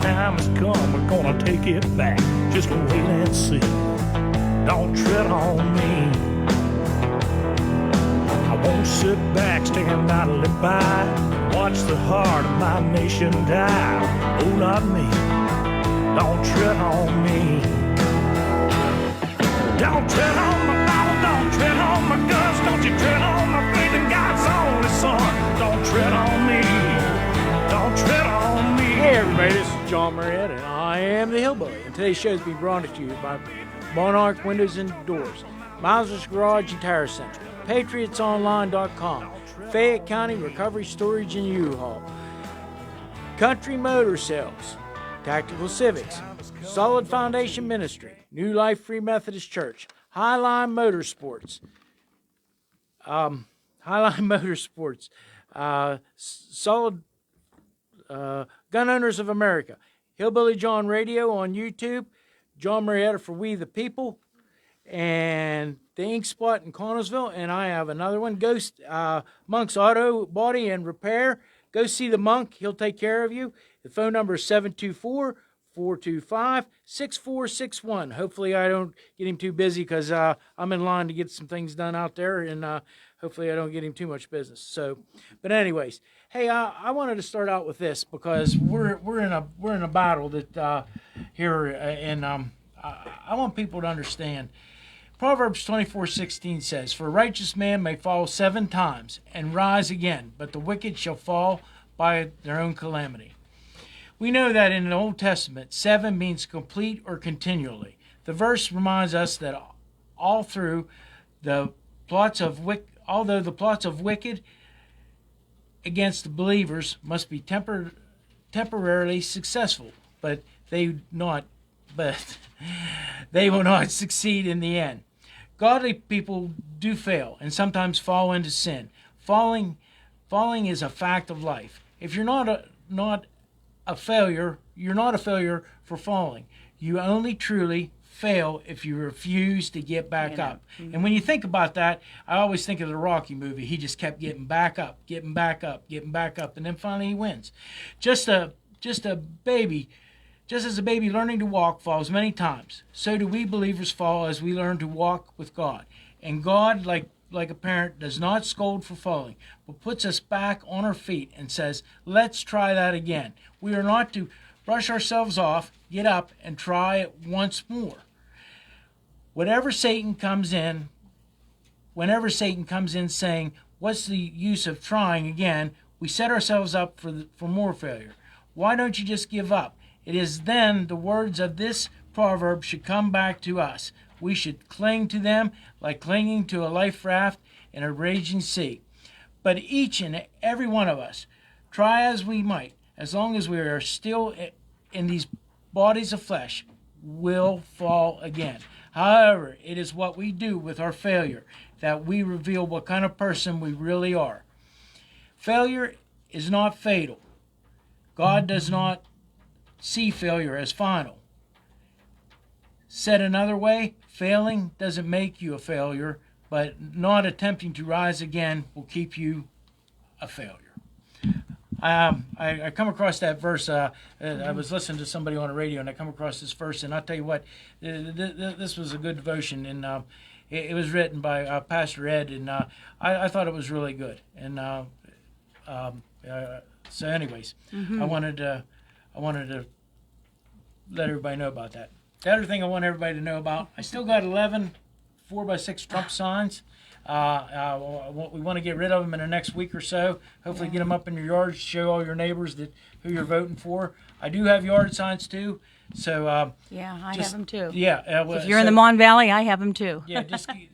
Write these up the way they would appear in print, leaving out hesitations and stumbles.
time has come, we're gonna take it back. Just wait and see. Don't tread on me. I won't sit back, stand idly by, watch the heart of my nation die. Oh, not me. Don't tread on me. Don't tread on my Bible, don't tread on my guns, don't you tread on my faith in God's only Son. Don't tread on me. Don't tread on me. Hey everybody, this is John Marietta, and I am the Hillbilly. And today's show is being brought to you by Monarch Windows and Doors, Mauser's Garage and Tire Center, PatriotsOnline.com, Fayette County Recovery Storage and U-Haul, Country Motor Sales, Tactical Civics, Solid Foundation Ministry, New Life Free Methodist Church, Highline Motorsports, Solid Gun Owners of America, Hillbilly Jon Radio on YouTube, John Marietta for We the People, and the Ink Spot in Connellsville. And I have another one, Ghost Monk's Auto Body and Repair. Go see the Monk. He'll take care of you. The phone number is 724-425-6461. Hopefully I don't get him too busy because I'm in line to get some things done out there, and hopefully I don't get him too much business. So, but anyways, hey, I wanted to start out with this because we're in a battle that here, and I want people to understand. Proverbs 24:16 says, "For a righteous man may fall 7 times and rise again, but the wicked shall fall by their own calamity." We know that in the Old Testament, 7 means complete or continually. The verse reminds us that all through the plots of although the plots of wicked against the believers must be temporarily successful, but they will not succeed in the end. Godly people do fail and sometimes fall into sin. Falling is a fact of life. If you're not a failure, you're not a failure for falling. You only truly fail if you refuse to get back up. Mm-hmm. And when you think about that, I always think of the Rocky movie. He just kept getting back up, and then finally he wins. Just as a baby learning to walk falls many times, so do we believers fall as we learn to walk with God. And God, like a parent, does not scold for falling, but puts us back on our feet and says, let's try that again. We are not to brush ourselves off, get up, and try it once more. Whenever Satan comes in saying, what's the use of trying again, we set ourselves up for more failure. Why don't you just give up? It is then the words of this proverb should come back to us. We should cling to them like clinging to a life raft in a raging sea. But each and every one of us, try as we might, as long as we are still in these bodies of flesh, will fall again. However, it is what we do with our failure that we reveal what kind of person we really are. Failure is not fatal. God does not see failure as final. Said another way, failing doesn't make you a failure, but not attempting to rise again will keep you a failure. I come across that verse. I was listening to somebody on the radio, and I come across this verse, and I'll tell you what, this was a good devotion, and it was written by Pastor Ed, and I thought it was really good. And so, anyways, I wanted to let everybody know about that. The other thing I want everybody to know about, I still got 11 4x6 Trump signs. We want to get rid of them in the next week or so. Hopefully get them up in your yards, show all your neighbors who you're voting for. I do have yard signs too. So I have them too. Yeah. If you're in the Mon Valley, I have them too. Yeah,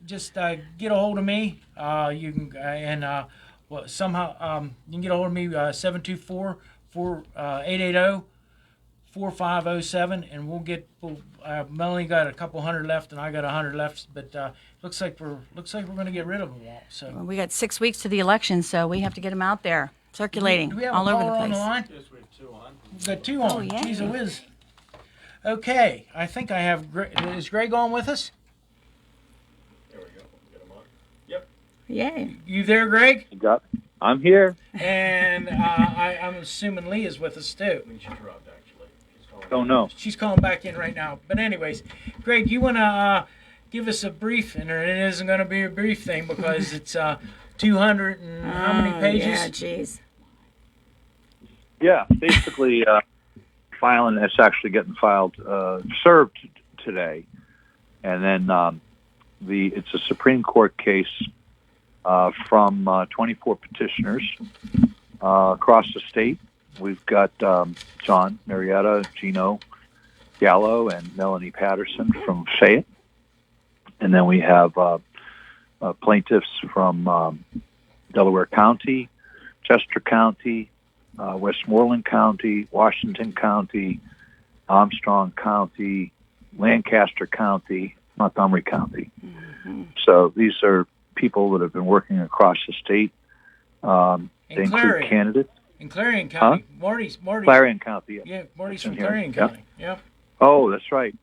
just get a hold of me. You can somehow you can get a hold of me 724-880-4507, and we'll get. Melanie got a couple hundred left, and I got 100 left, but looks like we're going to get rid of them all. So we got 6 weeks to the election, so we have to get them out there circulating do we have all a over the place. On the line? Yes, we have 2 on. We've got 2 on. Oh, yeah. Jeez, a whiz. Okay, I think I have. Is Greg on with us? There we go. Get them on. Yep. Yay. You there, Greg? I'm here. And I'm assuming Leah's with us too. I mean, she dropped actually. She's Don't know. She's calling back in right now. But anyways, Greg, you want to give us a brief, and it isn't going to be a brief thing because it's 200 and how many pages? Yeah, jeez. Yeah, basically, filing. It's actually getting filed, served today, and then it's a Supreme Court case from 24 petitioners across the state. We've got John, Marietta, Gino Gallo, and Melanie Patterson from Fayette. And then we have plaintiffs from Delaware County, Chester County, Westmoreland County, Washington County, Armstrong County, Lancaster County, Montgomery County. Mm-hmm. So these are people that have been working across the state. They include candidates. In Clarion County. Huh? Marty's. Clarion County, yeah. Yeah, Marty's from Clarion County. Yep. Oh, that's right.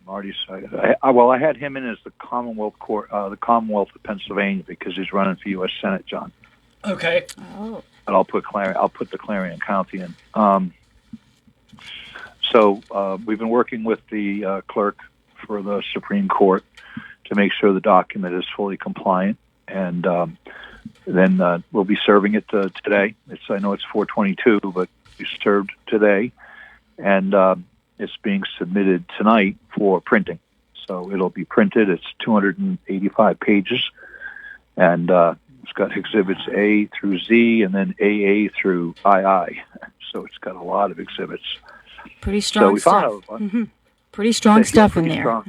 Marty's. I had him in as the Commonwealth Court, the Commonwealth of Pennsylvania, because he's running for U.S. Senate, John. Okay. Oh. But I'll put the Clarion County in. So we've been working with the clerk for the Supreme Court to make sure the document is fully compliant, and then we'll be serving it today. I know it's 4/22, but we served today, and it's being submitted tonight for printing. So it'll be printed. It's 285 pages, and it's got exhibits A through Z, and then AA through II. So it's got a lot of exhibits. Pretty strong stuff. Pretty strong stuff in there.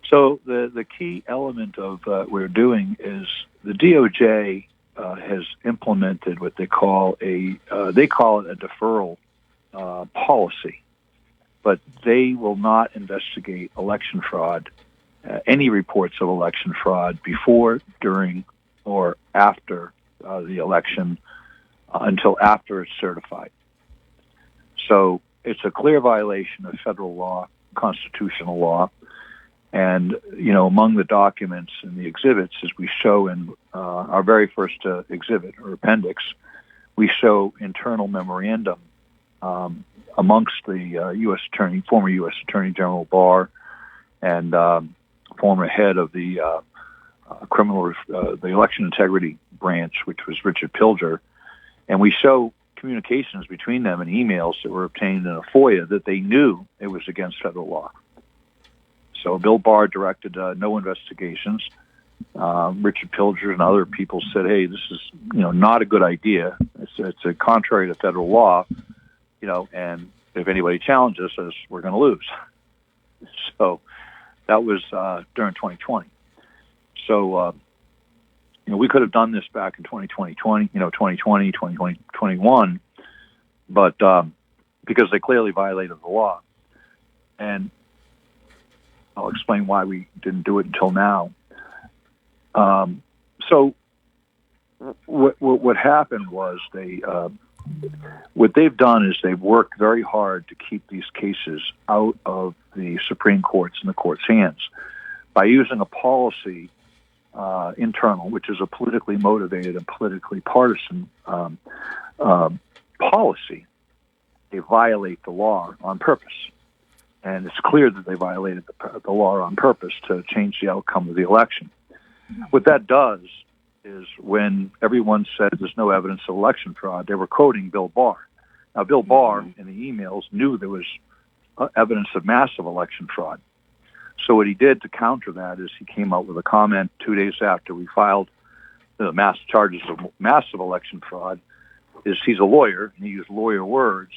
So the key element of what we're doing is the DOJ has implemented what they call a deferral policy, but they will not investigate election fraud, any reports of election fraud before, during, or after the election until after it's certified. So it's a clear violation of federal law, constitutional law. And, among the documents and the exhibits, as we show in our very first exhibit or appendix, we show internal memorandum amongst the former U.S. Attorney General Barr and former head of the the election integrity branch, which was Richard Pilger. And we show communications between them and emails that were obtained in a FOIA that they knew it was against federal law. So Bill Barr directed no investigations. Richard Pilger and other people said, "Hey, this is not a good idea. It's a contrary to federal law, and if anybody challenges us, we're going to lose." So that was during 2020. So we could have done this back in 2020, 2021, but because they clearly violated the law, and I'll explain why we didn't do it until now. So what happened was what they've done is they've worked very hard to keep these cases out of the Supreme Court's and the court's hands by using a policy internal, which is a politically motivated and politically partisan policy. They violate the law on purpose. And it's clear that they violated the law on purpose to change the outcome of the election. What that does is when everyone said there's no evidence of election fraud, they were quoting Bill Barr. Now, Bill Barr, in the emails, knew there was evidence of massive election fraud. So what he did to counter that is he came out with a comment 2 days after we filed the mass charges of massive election fraud. He's a lawyer, and he used lawyer words,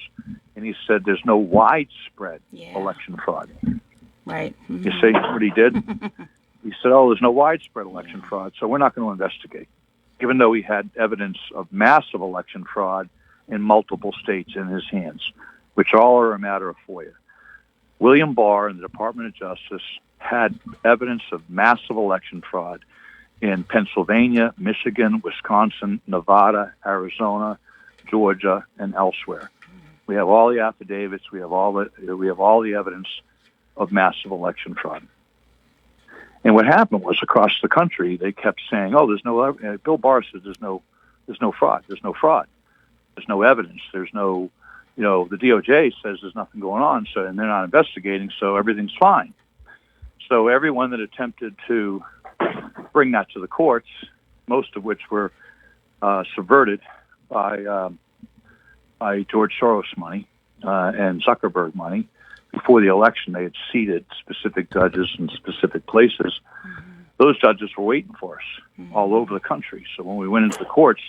and he said there's no widespread election fraud. Right. Mm-hmm. You see what he did? He said, there's no widespread election fraud, so we're not going to investigate, even though he had evidence of massive election fraud in multiple states in his hands, which all are a matter of FOIA. William Barr and the Department of Justice had evidence of massive election fraud in Pennsylvania, Michigan, Wisconsin, Nevada, Arizona, Georgia, and elsewhere. We have all the affidavits. We have all the evidence of massive election fraud. And what happened was across the country they kept saying, "There's no." Bill Barr says, "There's no fraud. There's no fraud. There's no evidence. There's no the DOJ says there's nothing going on, so and they're not investigating, so everything's fine. So everyone that attempted to bring that to the courts, most of which were subverted by George Soros money and Zuckerberg money. Before the election, they had seated specific judges in specific places. Those judges were waiting for us all over the country. So when we went into the courts,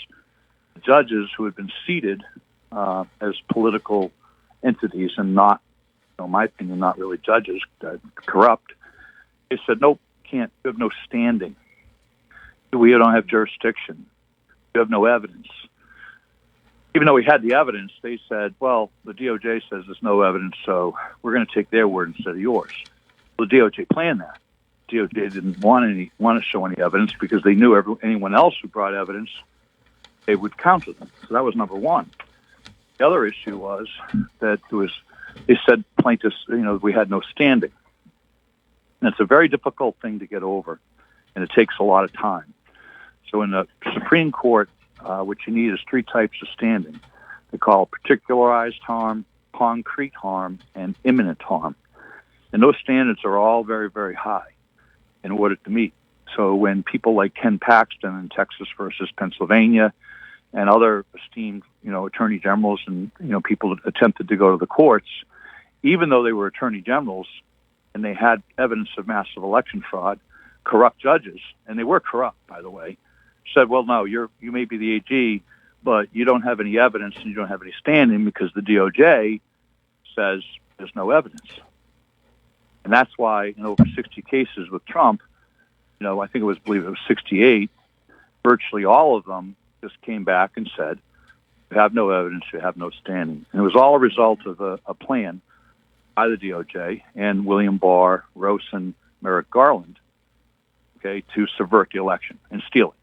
the judges who had been seated as political entities and not, in my opinion, not really judges, corrupt, they said, nope, can't. You have no standing. We don't have jurisdiction. You have no evidence. Even though we had the evidence, they said, well, the DOJ says there's no evidence, so we're going to take their word instead of yours. Well, the DOJ planned that. DOJ didn't want to show any evidence because they knew anyone else who brought evidence, they would counter them. So that was number one. The other issue was that they said plaintiffs, we had no standing. And it's a very difficult thing to get over, and it takes a lot of time. So in the Supreme Court, what you need is three types of standing. They call particularized harm, concrete harm, and imminent harm. And those standards are all very, very high in order to meet. So when people like Ken Paxton in Texas versus Pennsylvania and other esteemed, attorney generals and, people that attempted to go to the courts, even though they were attorney generals and they had evidence of massive election fraud, corrupt judges, and they were corrupt, by the way, said, well, no, you may be the AG, but you don't have any evidence and you don't have any standing because the DOJ says there's no evidence. And that's why in over 60 cases with Trump, I think I believe it was 68, virtually all of them just came back and said, you have no evidence, you have no standing. And it was all a result of a plan by the DOJ and William Barr, Rosen, Merrick Garland, to subvert the election and steal it.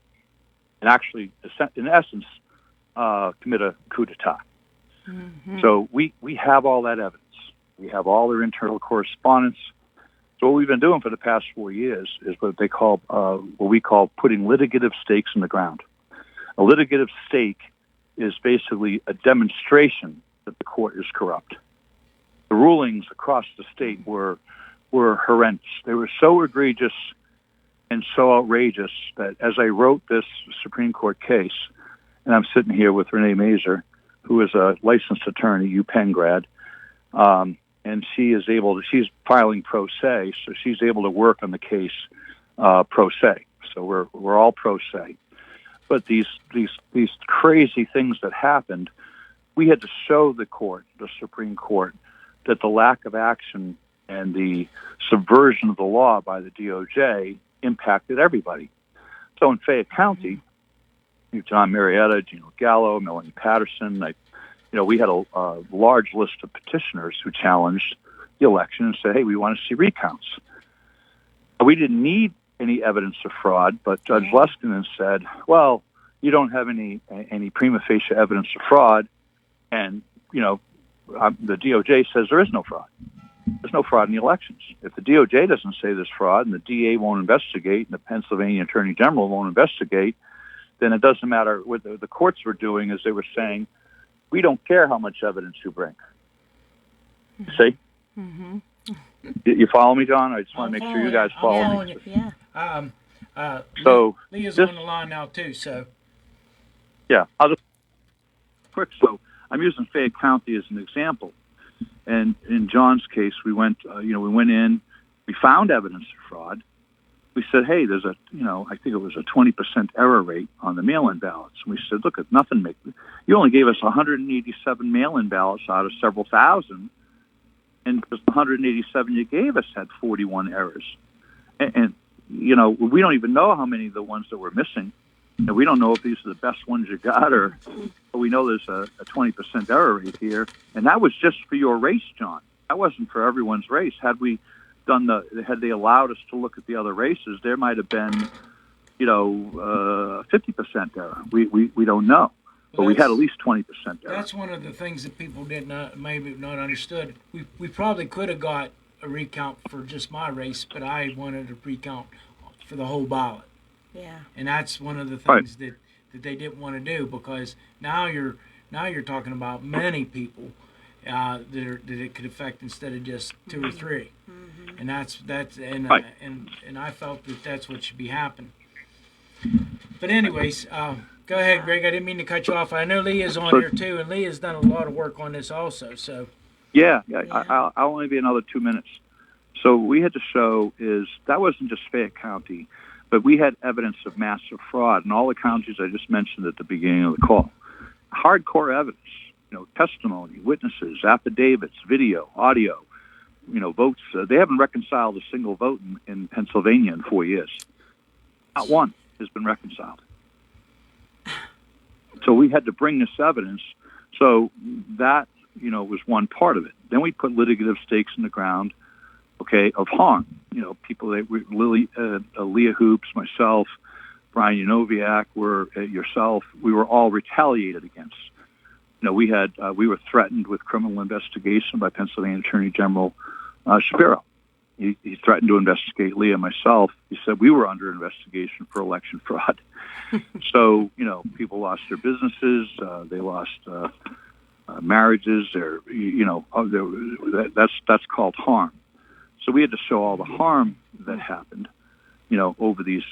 And actually, in essence, commit a coup d'etat. Mm-hmm. So we have all that evidence. We have all their internal correspondence. So what we've been doing for the past 4 years is what we call putting litigative stakes in the ground. A litigative stake is basically a demonstration that the court is corrupt. The rulings across the state were horrendous. They were so egregious and so outrageous that as I wrote this Supreme Court case, and I'm sitting here with Renee Mazer, who is a licensed attorney, UPenn grad, and she's filing pro se, so she's able to work on the case pro se. So we're all pro se. But these crazy things that happened, we had to show the Supreme Court, that the lack of action and the subversion of the law by the DOJ impacted everybody. So in Fayette County, John Marietta, Gino Gallo, Melanie Patterson, we had a large list of petitioners who challenged the election and said, hey, we want to see recounts. We didn't need any evidence of fraud, but Judge Leskinen said, well, you don't have any prima facie evidence of fraud, and, the DOJ says there is no fraud. There's no fraud in the elections. If the DOJ doesn't say there's fraud and the DA won't investigate and the Pennsylvania Attorney General won't investigate, then it doesn't matter. What the courts were doing is they were saying, we don't care how much evidence you bring. See? Mm-hmm. You follow me, John? I just want to make sure you guys follow me. Yeah. So Leah's on the line now too. So yeah, I'll just quick. So I'm using Fayette County as an example, and in John's case, we went in, we found evidence of fraud. We said, hey, there's I think it was a 20% error rate on the mail-in ballots. And we said, look, if you only gave us 187 mail-in ballots out of several thousand, and because the 187 you gave us had 41 errors. And we don't even know how many of the ones that were missing. And we don't know if these are the best ones you got, but we know there's a 20% error rate here. And that was just for your race, John. That wasn't for everyone's race. Had they allowed us to look at the other races, there might have been, 50% error. We don't know. But we had at least 20% error. That's one of the things that people maybe not understood. We probably could have got a recount for just my race, but I wanted a recount for the whole ballot. Yeah. And that's one of the things that they didn't want to do, because now you're talking about many people that it could affect instead of just 2 or 3. And that's Right. And I felt that that's what should be happening. But anyways, go ahead, Greg. I didn't mean to cut you off. I know Leah's on here too, and Leah's done a lot of work on this also. So Yeah. I'll only be another 2 minutes. So we had to show is that wasn't just Fayette County, but we had evidence of massive fraud in all the counties I just mentioned at the beginning of the call. Hardcore evidence, testimony, witnesses, affidavits, video, audio, votes. They haven't reconciled a single vote in Pennsylvania in 4 years. Not one has been reconciled. So we had to bring this evidence. So that, was one part of it. Then we put litigative stakes in the ground, of harm. People that Leah Hoops, myself, Brian Yanoviak, yourself, we were all retaliated against. We were threatened with criminal investigation by Pennsylvania Attorney General Shapiro. He threatened to investigate Leah and myself. He said we were under investigation for election fraud. So, people lost their businesses. They lost marriages. That's called harm. So we had to show all the harm that happened, over these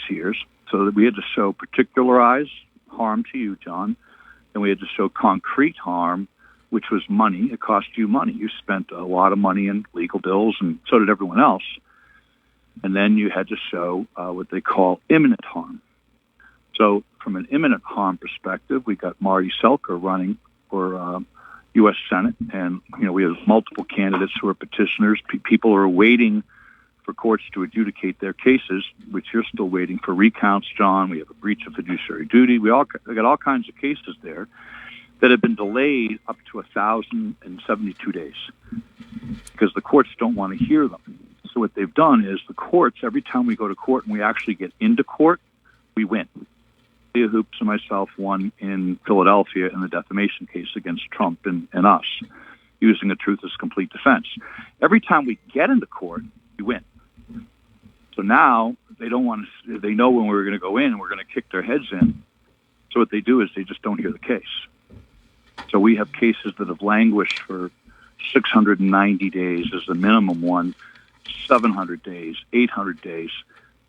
years. So that we had to show particularized harm to you, John, and we had to show concrete harm, which was money. It cost you money. You spent a lot of money in legal bills, and so did everyone else. And then you had to show what they call imminent harm. So from an imminent harm perspective, we got Marty Selker running for U.S. Senate, and we have multiple candidates who are petitioners. People are waiting for courts to adjudicate their cases, which you're still waiting for recounts, John. We have a breach of fiduciary duty. We got all kinds of cases there that have been delayed up to 1,072 days because the courts don't want to hear them. So what they've done is the courts, every time we go to court and we actually get into court, we win. Leah Hoops and myself won in Philadelphia in the defamation case against Trump and us, using the truth as complete defense. Every time we get into court, we win. So now they don't want to. They know when we're going to go in, we're going to kick their heads in. So what they do is they just don't hear the case. So we have cases that have languished for 690 days as the minimum one, 700 days, 800 days.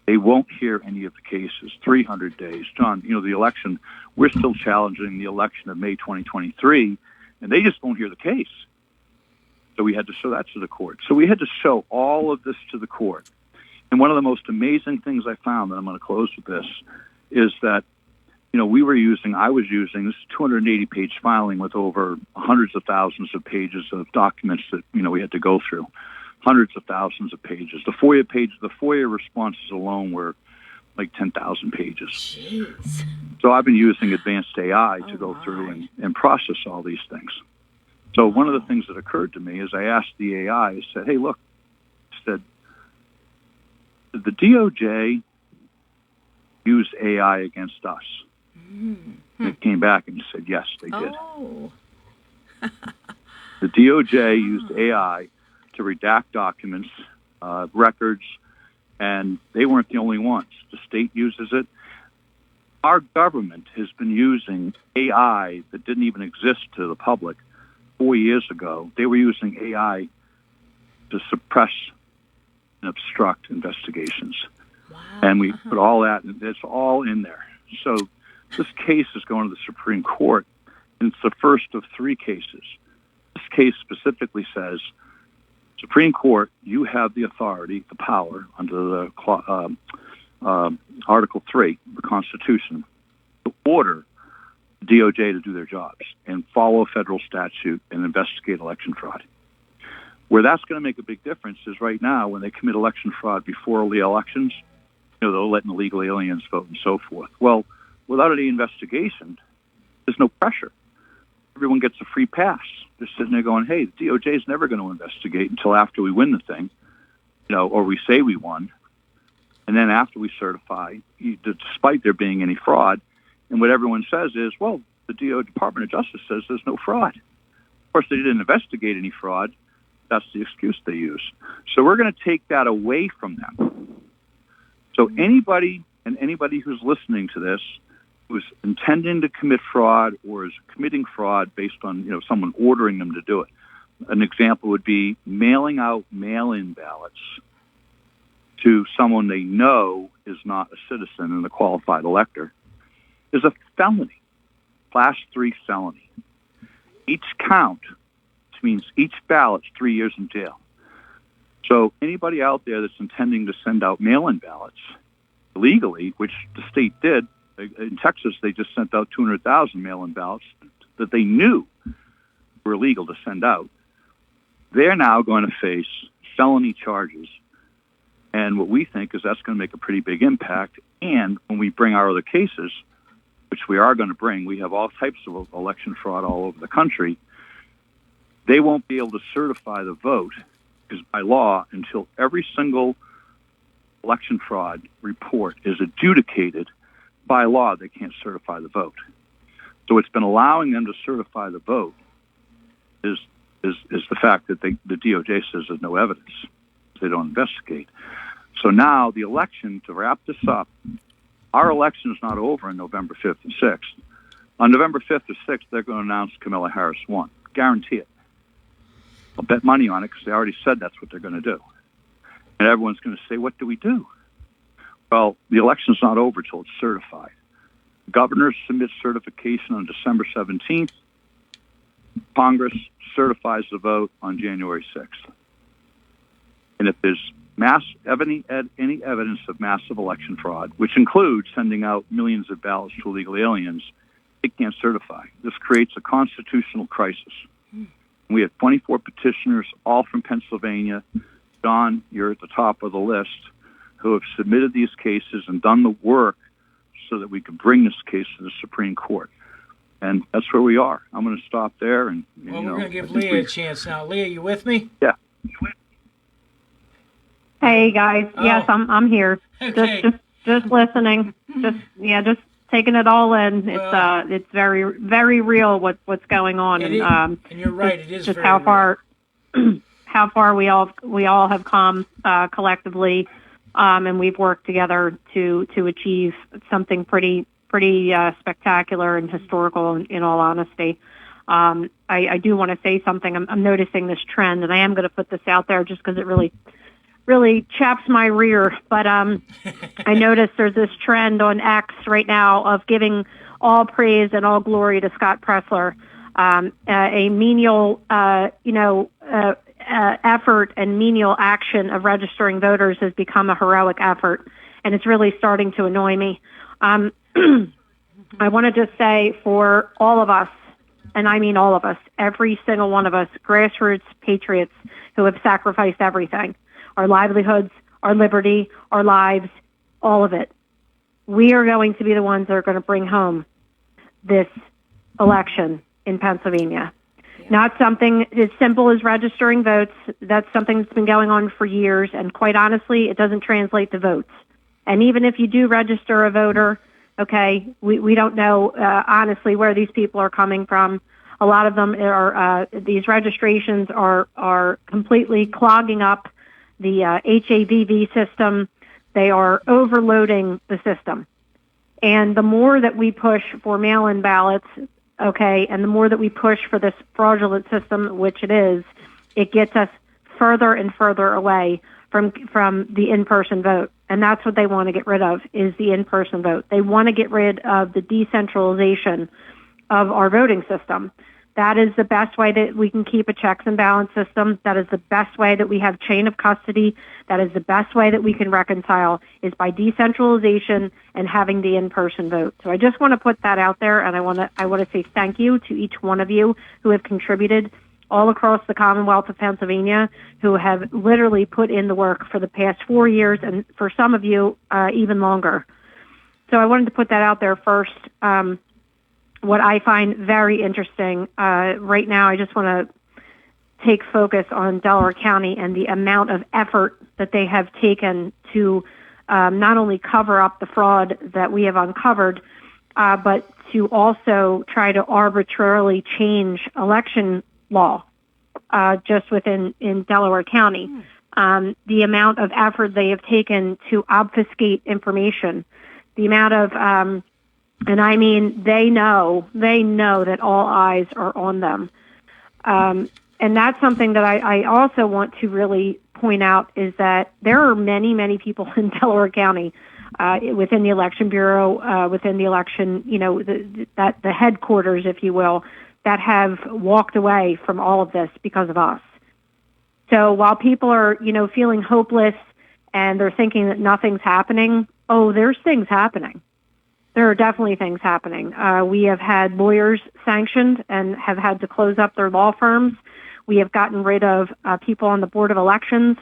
They won't hear any of the cases, 300 days. John, the election, we're still challenging the election of May 2023, and they just won't hear the case. So we had to show that to the court. So we had to show all of this to the court. And one of the most amazing things I found, and I'm going to close with this, is that, I was using this 280-page filing with over hundreds of thousands of pages of documents that, we had to go through. Hundreds of thousands of pages. The FOIA responses alone were like 10,000 pages. Jeez. So I've been using advanced AI to go through and process all these things. So one of the things that occurred to me is I asked the AI, I said, hey, look, did the DOJ use AI against us? And it came back and said, yes, they did. Oh. The DOJ used AI to redact documents, records, and they weren't the only ones. The state uses it. Our government has been using AI that didn't even exist to the public 4 years ago. They were using AI to suppress and obstruct investigations. Wow. And we put all that, and it's all in there. So this case is going to the Supreme Court, and it's the first of 3 cases. This case specifically says, Supreme Court, you have the authority, the power, under the Article 3 of the Constitution, to order the DOJ to do their jobs and follow a federal statute and investigate election fraud. Where that's going to make a big difference is right now when they commit election fraud before the elections, they're letting illegal aliens vote and so forth. Well, without any investigation, there's no pressure. Everyone gets a free pass. They're sitting there going, hey, the DOJ is never going to investigate until after we win the thing, or we say we won. And then after we certify, despite there being any fraud, and what everyone says is, well, the Department of Justice says there's no fraud. Of course, they didn't investigate any fraud. That's the excuse they use. So we're going to take that away from them. So anybody who's listening to this was intending to commit fraud or is committing fraud based on someone ordering them to do it. An example would be mailing out mail-in ballots to someone they know is not a citizen and a qualified elector is a felony, class 3 felony. Each count, which means each ballot's 3 years in jail. So anybody out there that's intending to send out mail-in ballots illegally, which the state did, in Texas they just sent out 200,000 mail-in ballots that they knew were illegal to send out. They're now going to face felony charges. And what we think is that's going to make a pretty big impact. And when we bring our other cases, which we are going to bring, we have all types of election fraud all over the country, they won't be able to certify the vote, because by law, until every single election fraud report is adjudicated, by law, they can't certify the vote. So it's been allowing them to certify the vote is the fact that the DOJ says there's no evidence. They don't investigate. So now the election, to wrap this up, our election is not over on November 5th and 6th. On November 5th or 6th, they're going to announce Kamala Harris won. Guarantee it. I'll bet money on it because they already said that's what they're going to do. And everyone's going to say, what do we do? Well, the election's not over till it's certified. Governors submit certification on December 17th. Congress certifies the vote on January 6th. And if there's any evidence of massive election fraud, which includes sending out millions of ballots to illegal aliens, it can't certify. This creates a constitutional crisis. We have 24 petitioners, all from Pennsylvania. Jon, you're at the top of the list, who have submitted these cases and done the work so that we could bring this case to the Supreme Court. And that's where we are. I'm going to stop there. And we're going to give Leah a chance now. Leah, you with me? Yeah. Hey guys, yes, I'm here. Okay. Just listening. Just taking it all in. It's very, very real what's going on, and you're right. It is just very how real. how far we all have come collectively, and we've worked together to achieve something pretty spectacular and historical. In all honesty, I do want to say something. I'm noticing this trend, and I am going to put this out there just because it really chaps my rear. But I noticed there's this trend on X right now of giving all praise and all glory to Scott Pressler. A menial, effort and menial action of registering voters has become a heroic effort, and it's really starting to annoy me. I want to just say for all of us, and I mean all of us, every single one of us, grassroots patriots who have sacrificed everything, our livelihoods, our liberty, our lives, all of it. We are going to be the ones that are going to bring home this election in Pennsylvania. Yeah. Not something as simple as registering votes. That's something that's been going on for years, and quite honestly, it doesn't translate to votes. And even if you do register a voter, okay, we don't know honestly where these people are coming from. A lot of them are these registrations are completely clogging up the HAVV system. They are overloading the system. And the more that we push for mail-in ballots, okay, and the more that we push for this fraudulent system, which it is, it gets us further and further away from the in-person vote. And that's what they want to get rid of, is the in-person vote. They want to get rid of the decentralization of our voting system. That is the best way that we can keep a checks and balance system. That is the best way that we have chain of custody. That is the best way that we can reconcile, is by decentralization and having the in-person vote. So I just want to put that out there, and I want to say thank you to each one of you who have contributed all across the Commonwealth of Pennsylvania, who have literally put in the work for the past 4 years, and for some of you, even longer. So I wanted to put that out there first. What I find very interesting right now, I just want to take focus on Delaware County and the amount of effort that they have taken to not only cover up the fraud that we have uncovered, but to also try to arbitrarily change election law just in Delaware County. The amount of effort they have taken to obfuscate information, the amount of And I mean, they know that all eyes are on them. And that's something that I also want to really point out is that there are many, many people in Delaware County within the Election Bureau, within the election, the headquarters, if you will, that have walked away from all of this because of us. So while people are, feeling hopeless and they're thinking that nothing's happening, there's things happening. There are definitely things happening. We have had lawyers sanctioned and have had to close up their law firms. We have gotten rid of people on the Board of Elections.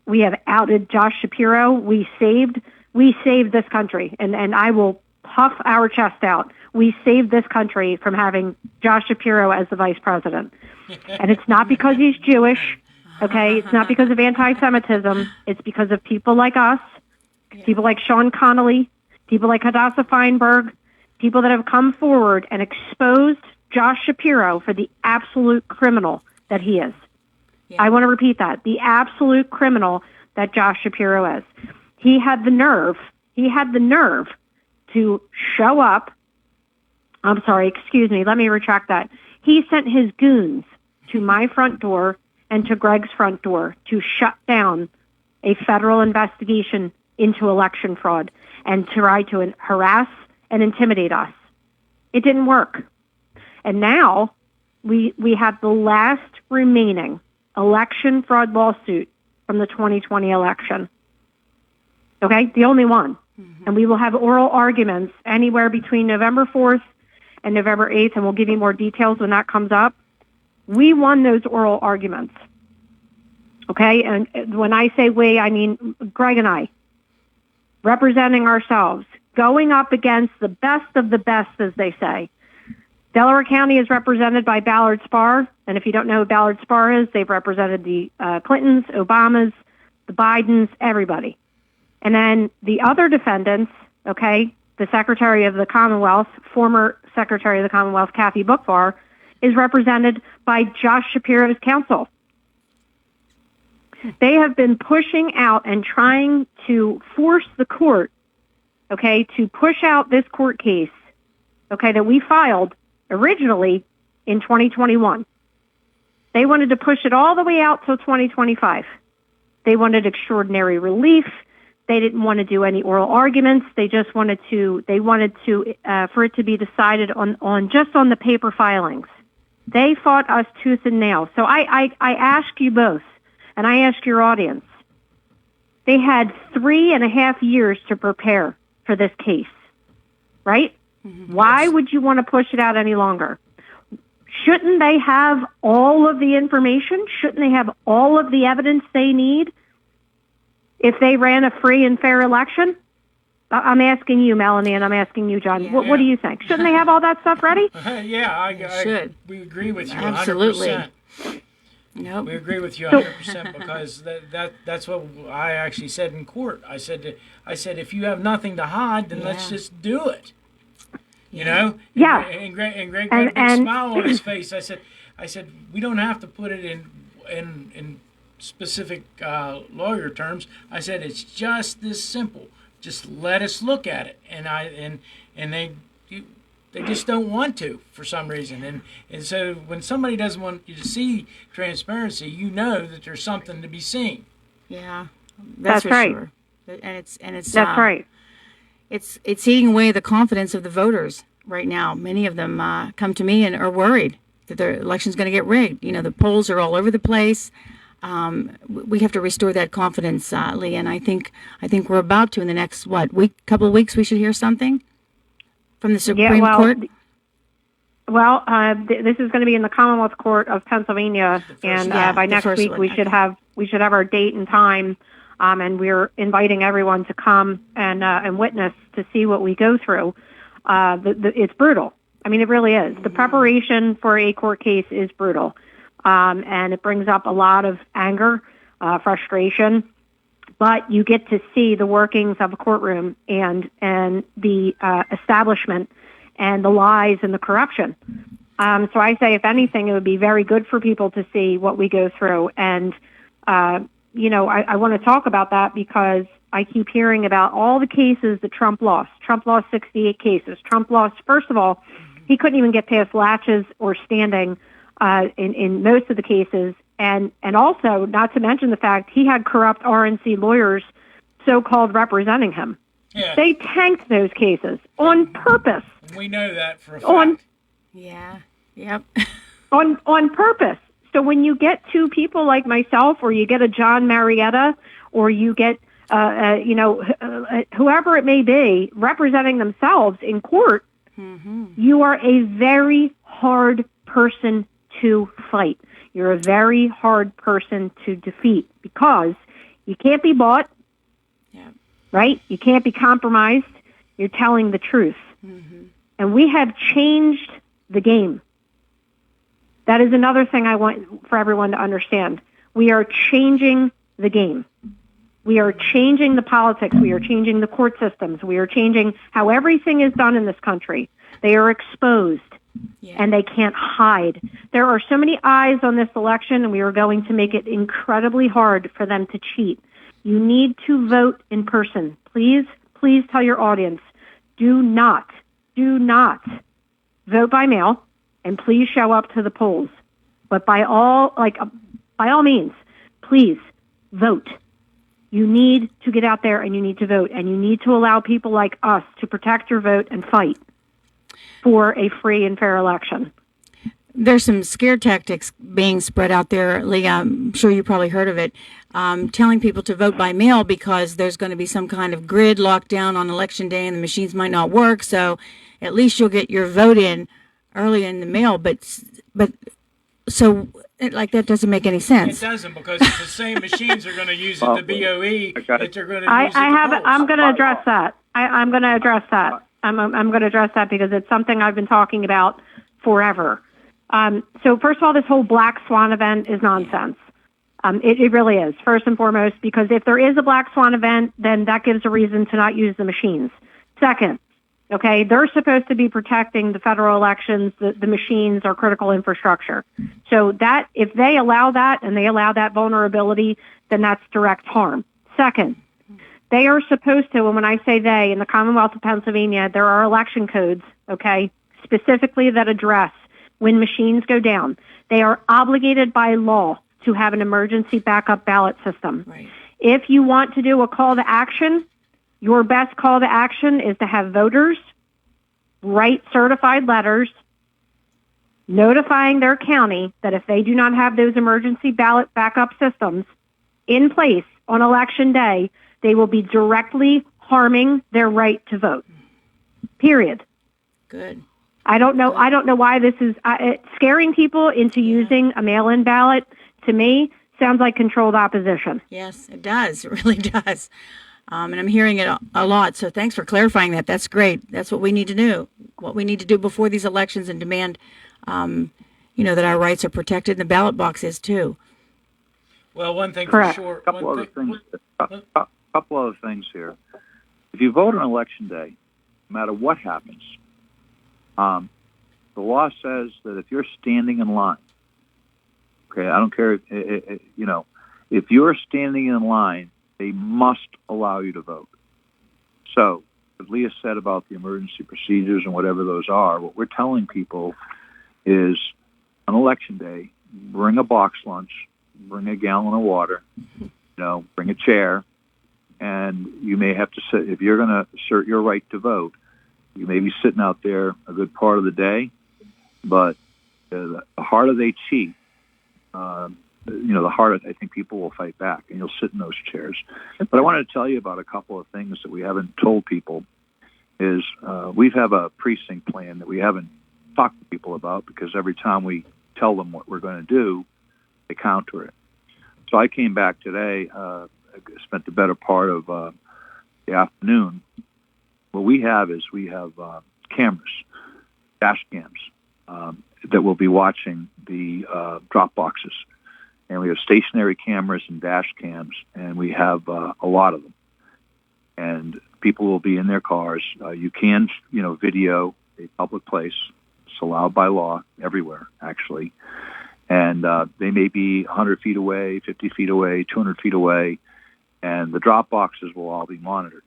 We have outed Josh Shapiro. We saved this country, and I will puff our chest out. We saved this country from having Josh Shapiro as the vice president. And it's not because he's Jewish, okay? It's not because of anti-Semitism. It's because of people like us, people like Sean Connolly, people like Hadassah Feinberg, people that have come forward and exposed Josh Shapiro for the absolute criminal that he is. Yeah. I want to repeat that. The absolute criminal that Josh Shapiro is. He had the nerve to show up. I'm sorry, excuse me, let me retract that. He sent his goons to my front door and to Greg's front door to shut down a federal investigation into election fraud and try to harass and intimidate us. It didn't work. And now we have the last remaining election fraud lawsuit from the 2020 election. Okay? The only one. Mm-hmm. And we will have oral arguments anywhere between November 4th and November 8th, and we'll give you more details when that comes up. We won those oral arguments. Okay? And when I say we, I mean Greg and I, representing ourselves, going up against the best of the best, as they say. Delaware County is represented by Ballard Spahr, and if you don't know who Ballard Spahr is, they've represented the Clintons, Obamas, the Bidens, everybody. And then the other defendants, okay, the Secretary of the Commonwealth, former Secretary of the Commonwealth, Kathy Bookvar, is represented by Josh Shapiro's counsel. They have been pushing out and trying to force the court, okay, to push out this court case, okay, that we filed originally in 2021. They wanted to push it all the way out till 2025. They wanted extraordinary relief. They didn't want to do any oral arguments. They just wanted to, for it to be decided on just on the paper filings. They fought us tooth and nail. So I ask you both, and I ask your audience, they had 3.5 years to prepare for this case, right? Mm-hmm. Why would you want to push it out any longer? Shouldn't they have all of the information? Shouldn't they have all of the evidence they need if they ran a free and fair election? I'm asking you, Melanie, and I'm asking you, John. Yeah. What do you think? Shouldn't they have all that stuff ready? We agree with you. Absolutely. 100%. Nope. We agree with you 100% because that's what I actually said in court. I said if you have nothing to hide, then let's just do it. You know? Yeah. And Greg had a big smile on his face. I said we don't have to put it in specific lawyer terms. I said it's just this simple. Just let us look at it. And they just don't want to for some reason. And so when somebody doesn't want you to see transparency, you know that there's something to be seen. Yeah, that's right. Sure. And it's that's right. It's eating away the confidence of the voters right now. Many of them come to me and are worried that their election's going to get rigged. You know, the polls are all over the place. We have to restore that confidence, Leah, and I think we're about to in the next couple of weeks. We should hear something from the Supreme Court. This is going to be in the Commonwealth Court of Pennsylvania, and by next week we should have our date and time, and we're inviting everyone to come and witness to see what we go through. It's brutal. I mean, it really is. The preparation for a court case is brutal. And it brings up a lot of anger, frustration, but you get to see the workings of a courtroom and the establishment and the lies and the corruption. So I say, if anything, it would be very good for people to see what we go through. And, I want to talk about that because I keep hearing about all the cases that Trump lost. Trump lost 68 cases. Trump lost, first of all, he couldn't even get past latches or standing in most of the cases. And also, not to mention the fact he had corrupt RNC lawyers so-called representing him. Yeah. They tanked those cases on purpose. We know that for a fact. Yeah. Yep. On purpose. So when you get two people like myself, or you get a John Marietta, or you get whoever it may be representing themselves in court, you are a very hard person to fight. You're a very hard person to defeat because you can't be bought, right? You can't be compromised. You're telling the truth. And we have changed the game. That is another thing I want for everyone to understand. We are changing the game. We are changing the politics. We are changing the court systems. We are changing how everything is done in this country. They are exposed, and they can't hide. There are so many eyes on this election, and we are going to make it incredibly hard for them to cheat. You need to vote in person. Please tell your audience, do not vote by mail, and please show up to the polls. But by all means, please vote. You need to get out there and you need to vote, and you need to allow people like us to protect your vote and fight for a free and fair election. There's some scare tactics being spread out there, Leah. I'm sure you probably heard of it, telling people to vote by mail because there's going to be some kind of grid lockdown on Election Day and the machines might not work, so at least you'll get your vote in early in the mail. But so, like, that doesn't make any sense. It doesn't, because it's the same machines are going to use it, the BOE, that they're going to use it. I'm going to address that. I'm going to address that. I'm going to address that because it's something I've been talking about forever. So first of all, this whole black swan event is nonsense. It really is, first and foremost, because if there is a black swan event, then that gives a reason to not use the machines. Second, okay, they're supposed to be protecting the federal elections. The machines are critical infrastructure. So that if they allow that and they allow that vulnerability, then that's direct harm. Second, they are supposed to, and when I say they, in the Commonwealth of Pennsylvania, there are election codes, okay, specifically that address when machines go down. They are obligated by law to have an emergency backup ballot system. Right. If you want to do a call to action, your best call to action is to have voters write certified letters notifying their county that if they do not have those emergency ballot backup systems in place on Election Day, they will be directly harming their right to vote. Period. Good. I don't know why this is scaring people into using a mail-in ballot. To me, sounds like controlled opposition. Yes, it does. It really does. And I'm hearing it a lot. So thanks for clarifying that. That's great. That's what we need to do. What we need to do before these elections and demand, that our rights are protected in the ballot boxes too. Well, one thing Correct. for sure. A couple other things here. If you vote on Election Day, no matter what happens, the law says that if you're standing in line, okay, I don't care, if you're standing in line, they must allow you to vote. So, as Leah said about the emergency procedures and whatever those are, what we're telling people is on Election Day, bring a box lunch, bring a gallon of water, bring a chair, and you may have to sit, if you're going to assert your right to vote, you may be sitting out there a good part of the day, but the harder they cheat, the harder I think people will fight back, and you'll sit in those chairs. But I wanted to tell you about a couple of things that we haven't told people. Is we have a precinct plan that we haven't talked to people about because every time we tell them what we're going to do, they counter it. So I came back today, spent the better part of the afternoon. What we have cameras, dash cams, that will be watching the drop boxes. And we have stationary cameras and dash cams, and we have a lot of them. And people will be in their cars. You can, video a public place. It's allowed by law everywhere, actually. And they may be 100 feet away, 50 feet away, 200 feet away. and the drop boxes will all be monitored.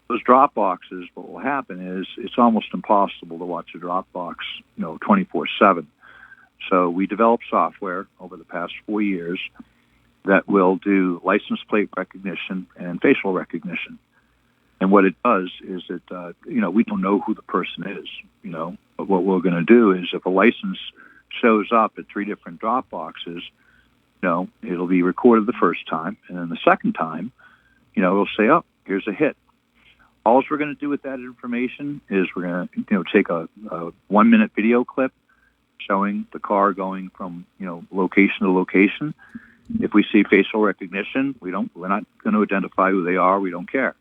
Those drop boxes, what will happen is it's almost impossible to watch a drop box, 24/7. So we developed software over the past 4 years that will do license plate recognition and facial recognition. And what it does is that, we don't know who the person is, But what we're going to do is if a license shows up at 3 different drop boxes, it'll be recorded the first time. And then the second time, it'll say, oh, here's a hit. All we're going to do with that information is we're going to, take a 1-minute video clip showing the car going from, location to location. If we see facial recognition, we're not going to identify who they are. We don't care.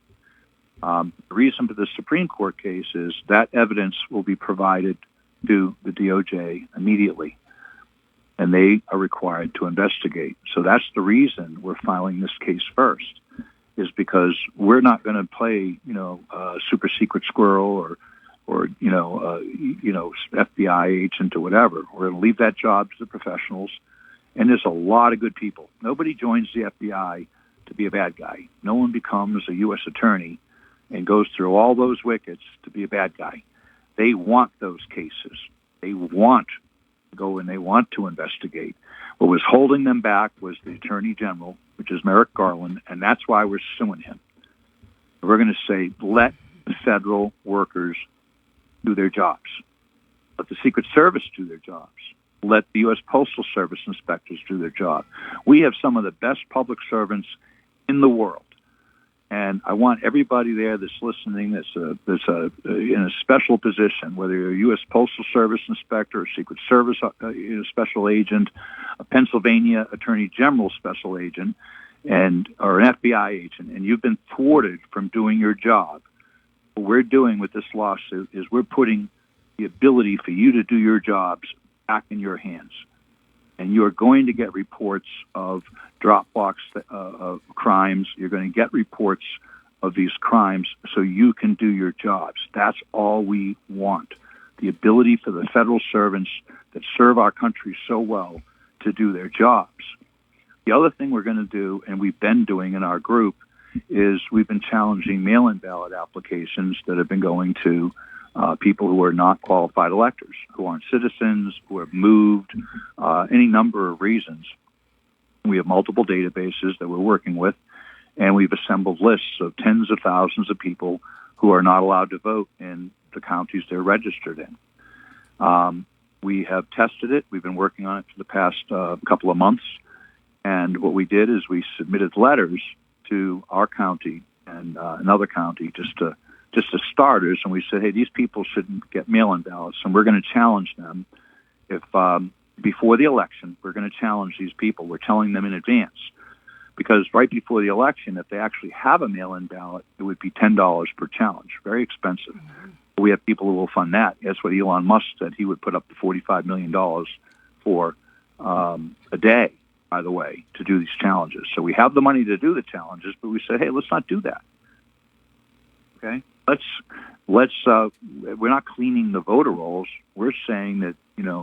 The reason for the Supreme Court case is that evidence will be provided to the DOJ immediately, and they are required to investigate. So that's the reason we're filing this case first, is because we're not going to play, super secret squirrel or FBI agent or whatever. We're going to leave that job to the professionals. And there's a lot of good people. Nobody joins the FBI to be a bad guy. No one becomes a U.S. attorney and goes through all those wickets to be a bad guy. They want those cases. They want to go and they want to investigate. What was holding them back was the Attorney General, which is Merrick Garland, and that's why we're suing him. We're going to say, let the federal workers do their jobs. Let the Secret Service do their jobs. Let the U.S. Postal Service inspectors do their job. We have some of the best public servants in the world. And I want everybody there that's listening that's in a special position, whether you're a U.S. Postal Service inspector, a Secret Service special agent, a Pennsylvania Attorney General special agent, or an FBI agent, and you've been thwarted from doing your job. What we're doing with this lawsuit is we're putting the ability for you to do your jobs back in your hands. And you are going to get reports of Dropbox crimes. You're going to get reports of these crimes so you can do your jobs. That's all we want. The ability for the federal servants that serve our country so well to do their jobs. The other thing we're going to do, and we've been doing in our group, is we've been challenging mail-in ballot applications that have been going to people who are not qualified electors, who aren't citizens, who have moved, any number of reasons. We have multiple databases that we're working with, and we've assembled lists of tens of thousands of people who are not allowed to vote in the counties they're registered in. We have tested it. We've been working on it for the past couple of months, and what we did is we submitted letters to our county and another county just as starters, and we said, hey, these people shouldn't get mail-in ballots, and we're going to challenge them. If before the election, we're going to challenge these people. We're telling them in advance, because right before the election, if they actually have a mail-in ballot, it would be $10 per challenge, very expensive. Mm-hmm. We have people who will fund that. That's what Elon Musk said. He would put up to $45 million for a day, by the way, to do these challenges. So we have the money to do the challenges, but we said, hey, let's not do that. Okay? We're not cleaning the voter rolls. We're saying that,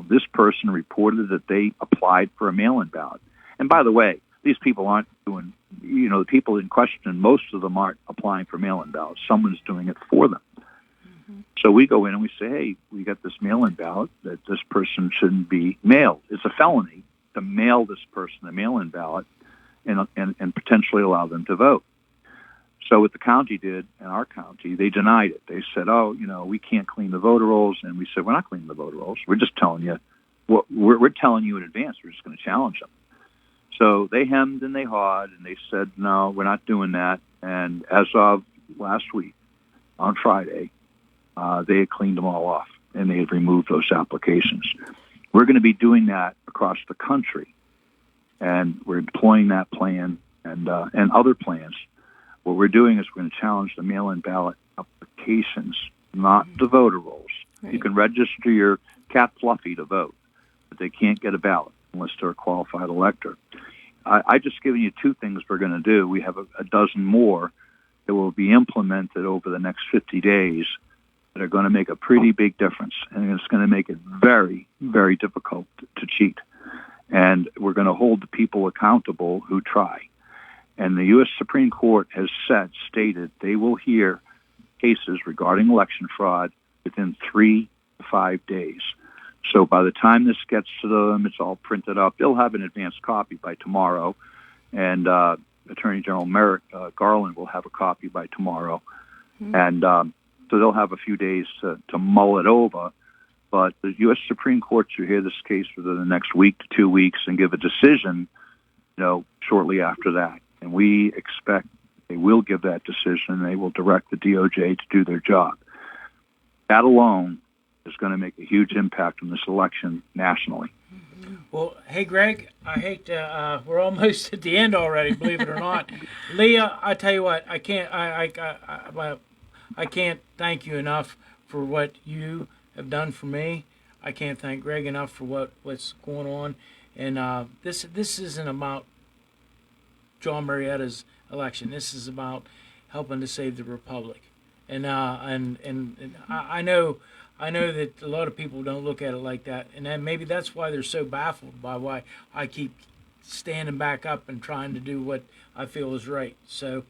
this person reported that they applied for a mail-in ballot. And by the way, these people aren't doing, the people in question, most of them aren't applying for mail-in ballots. Someone's doing it for them. Mm-hmm. So we go in and we say, hey, we got this mail-in ballot that this person shouldn't be mailed. It's a felony to mail this person a mail-in ballot and potentially allow them to vote. So what the county did in our county, they denied it. They said, we can't clean the voter rolls. And we said, we're not cleaning the voter rolls. We're just telling you, we're telling you in advance. We're just going to challenge them. So they hemmed and they hawed, and they said, no, we're not doing that. And as of last week, on Friday, they had cleaned them all off, and they had removed those applications. We're going to be doing that across the country, and we're deploying that plan and other plans. What we're doing is we're going to challenge the mail-in ballot applications, not the voter rolls. Right. You can register your cat Fluffy to vote, but they can't get a ballot unless they're a qualified elector. I just given you 2 things we're going to do. We have a dozen more that will be implemented over the next 50 days that are going to make a pretty big difference, and it's going to make it very, very difficult to cheat. And we're going to hold the people accountable who try. And the U.S. Supreme Court has stated they will hear cases regarding election fraud within 3 to 5 days. So by the time this gets to them, it's all printed up. They'll have an advanced copy by tomorrow, and Attorney General Merrick Garland will have a copy by tomorrow. Mm-hmm. And so they'll have a few days to mull it over. But the U.S. Supreme Court should hear this case within the next week to 2 weeks and give a decision, shortly after that. And we expect they will give that decision. They will direct the DOJ to do their job. That alone is going to make a huge impact on this election nationally. Well, hey, Greg, I hate to, we're almost at the end already, believe it or not. Leah, I tell you what, I can't thank you enough for what you have done for me. I can't thank Greg enough for what's going on. And this isn't about John Marietta's election. This is about helping to save the republic. And I know that a lot of people don't look at it like that, and then maybe that's why they're so baffled by why I keep standing back up and trying to do what I feel is right. So,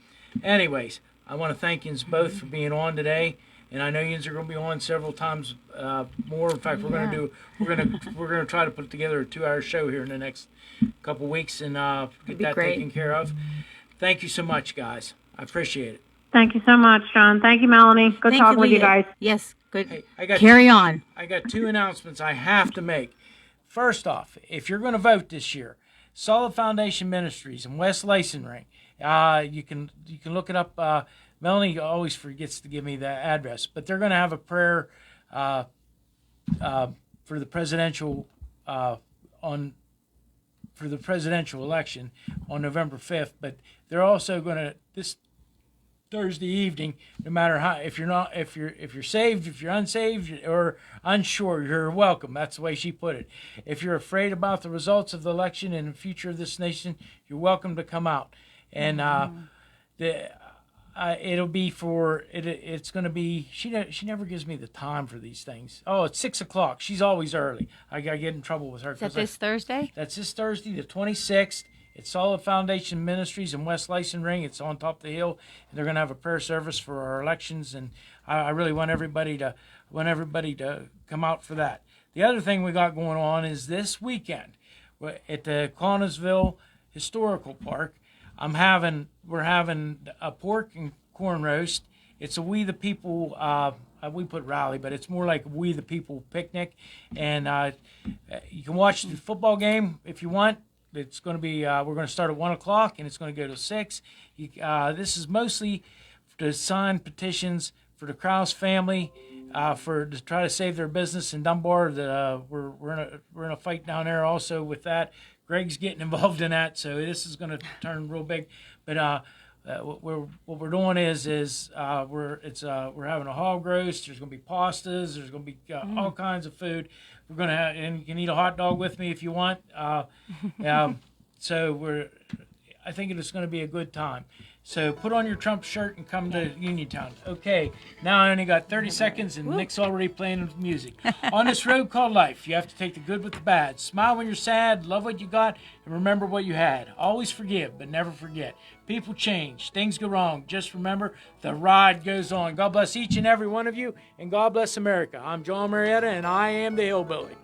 anyways, I want to thank you both for being on today, and I know you are going to be on several times more. In fact, we're going to try to put together a 2-hour show here in the next couple weeks and get that taken care of. Thank you so much, guys. I appreciate it. Thank you so much, John. Thank you, Melanie. Good talking with you guys. Yes, good. Hey, Carry on. I got 2 announcements I have to make. First off, if you're going to vote this year, Solid Foundation Ministries in West Lasonring, you can look it up. Melanie always forgets to give me the address, but they're going to have a prayer for the presidential election on November 5th. But they're also going to this Thursday evening, no matter how, if you're saved, if you're unsaved or unsure, you're welcome. That's the way she put it. If you're afraid about the results of the election and the future of this nation, you're welcome to come out. And it'll be for it. It's going to be. She never gives me the time for these things. Oh, it's 6:00. She's always early. I get in trouble with her. Is that this Thursday? That's this Thursday, the 26th. It's Solid Foundation Ministries in West Lasonring. It's on top of the hill, and they're going to have a prayer service for our elections. And I really want everybody to come out for that. The other thing we got going on is this weekend at the Connellsville Historical Park. We're having a pork and corn roast. It's a We the People. We put rally, but it's more like We the People picnic. And you can watch the football game if you want. It's going to be. We're going to start at 1:00, and it's going to go to 6. This is mostly to sign petitions for the Krause family, to try to save their business in Dunbar. We're in a fight down there also with that. Greg's getting involved in that, so this is going to turn real big. But what we're doing is we're having a hog roast. There's going to be pastas. There's going to be all kinds of food. We're going to have, and you can eat a hot dog with me if you want. So I think it's going to be a good time. So put on your Trump shirt and come to Uniontown. Okay, now I only got 30 seconds and Nick's already playing music. On this road called life, you have to take the good with the bad. Smile when you're sad, love what you got, and remember what you had. Always forgive, but never forget. People change, things go wrong. Just remember, the ride goes on. God bless each and every one of you, and God bless America. I'm John Marietta, and I am the Hillbilly.